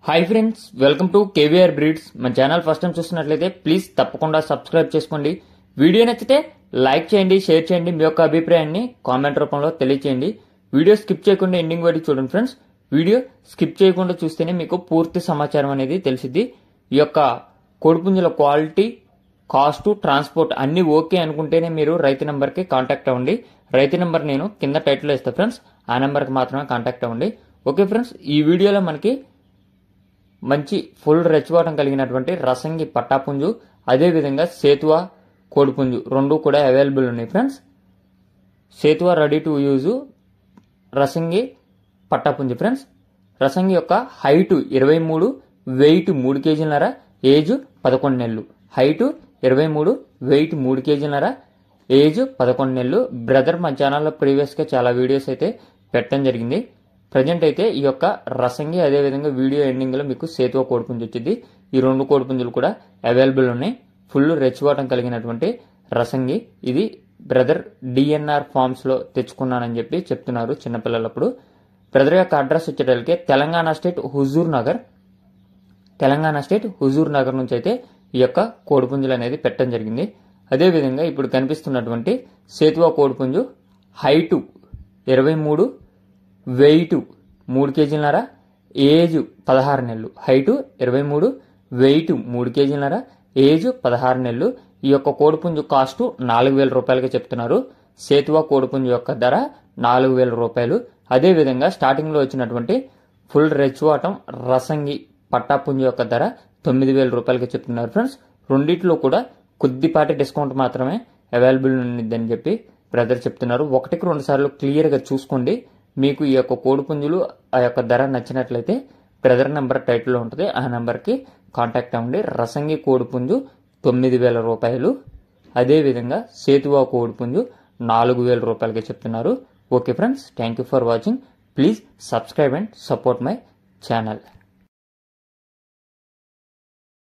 Hi friends, welcome to KVR breeds. మన channel first time చూస్తున్నట్లయితే please తప్పకుండా సబ్స్క్రైబ్ చేసుకోండి. వీడియో నచ్చితే లైక్ చేయండి, షేర్ చేయండి, మీ యొక్క అభిప్రాయాన్ని కామెంట్ రూపంలో తెలియచేయండి. వీడియో స్కిప్ చేయకుండా ఎండింగ్ వరకు చూడండి ఫ్రెండ్స్. వీడియో స్కిప్ చేయకుండా చూస్తేనే మీకు పూర్తి సమాచారం అనేది తెలిసిద్ది. ఈ యొక్క కోడిపుంజుల క్వాలిటీ, కాస్ట్, ట్రాన్స్పోర్ట్ అన్ని ఓకే అనుకుంటేనే మీరు రైతు నెంబర్కి కాంటాక్ట్ అవ్వండి. రైతు నెంబర్ నేను కింద టైటిల్లో ఇస్తాను ఫ్రెండ్స్, ఆ నెంబర్కి మాత్రమే కాంటాక్ట్ అవ్వండి. ఓకే ఫ్రెండ్స్, ఈ వీడియోలో మనకి మంచి ఫుల్ రెచ్చివాటం కలిగినటువంటి రసంగి పట్టాపుంజు, అదేవిధంగా సేతువా కోడిపుంజు రెండు కూడా అవైలబుల్ ఉన్నాయి ఫ్రెండ్స్. సేతువా రెడీ టు యూజ్, రసంగి పట్టాపుంజు ఫ్రెండ్స్. రసంగి యొక్క హైట్ 23, వెయిట్ 3 కేజీలన్నర, ఏజ్ 11 నెలలు. హైట్ 23, వెయిట్ 3 కేజీలన్నర, ఏజ్ 11 నెలలు. బ్రదర్ మన ఛానల్లో ప్రీవియస్గా చాలా వీడియోస్ అయితే పెట్టడం జరిగింది. ప్రజెంట్ అయితే ఈ యొక్క రసంగి, అదేవిధంగా వీడియో ఎండింగ్లో మీకు సేతువా కోడిపుంజు వచ్చింది. ఈ రెండు కోడిపుంజులు కూడా అవైలబుల్ ఉన్నాయి. ఫుల్ రెచ్చివాటం కలిగినటువంటి రసంగి. ఇది బ్రదర్ డిఎన్ఆర్ ఫార్మ్స్లో తెచ్చుకున్నానని చెప్పి చెప్తున్నారు చిన్నపిల్లలప్పుడు. బ్రదర్ యొక్క అడ్రస్ వచ్చేటప్పటికే తెలంగాణ స్టేట్ హుజూర్ నగర్ నుంచి అయితే ఈ యొక్క కోడిపుంజులు అనేది పెట్టడం జరిగింది. అదేవిధంగా ఇప్పుడు కనిపిస్తున్నటువంటి సేతువా కోడిపుంజు హైటు 23, వెయిట్ 3 కేజీలన్నర, ఏజ్ 16 నెలలు. హైటు 23, వెయిట్ 3 కేజీలన్నర, ఏజ్ 16 నెలలు. ఈ యొక్క కోడిపుంజు కాస్ట్ 4,000 రూపాయలుగా చెప్తున్నారు. సేతువా కోడిపుంజు యొక్క ధర 4,000 రూపాయలు. అదేవిధంగా స్టార్టింగ్లో వచ్చినటువంటి ఫుల్ రెచ్చివాటం రసంగి పట్టాపుంజు యొక్క ధర 9,000 రూపాయలుగా చెప్తున్నారు ఫ్రెండ్స్. రెండిట్లో కూడా కొద్దిపాటి డిస్కౌంట్ మాత్రమే అవైలబుల్ ఉందని చెప్పి బ్రదర్ చెప్తున్నారు. 1-2 సార్లు క్లియర్గా చూసుకోండి. మీకు ఈ యొక్క కోడిపుంజులు ఆ యొక్క ధర నచ్చినట్లయితే బ్రదర్ నెంబర్ టైటిల్లో ఉంటుంది, ఆ నెంబర్కి కాంటాక్ట్ అవ్వండి. రసంగి కోడిపుంజు 9,000 రూపాయలు. అదేవిధంగా సేతువా కోడిపుంజు 4,000 రూపాయలకి చెప్తున్నారు. Okay friends, thank you for watching. Please subscribe and support my channel.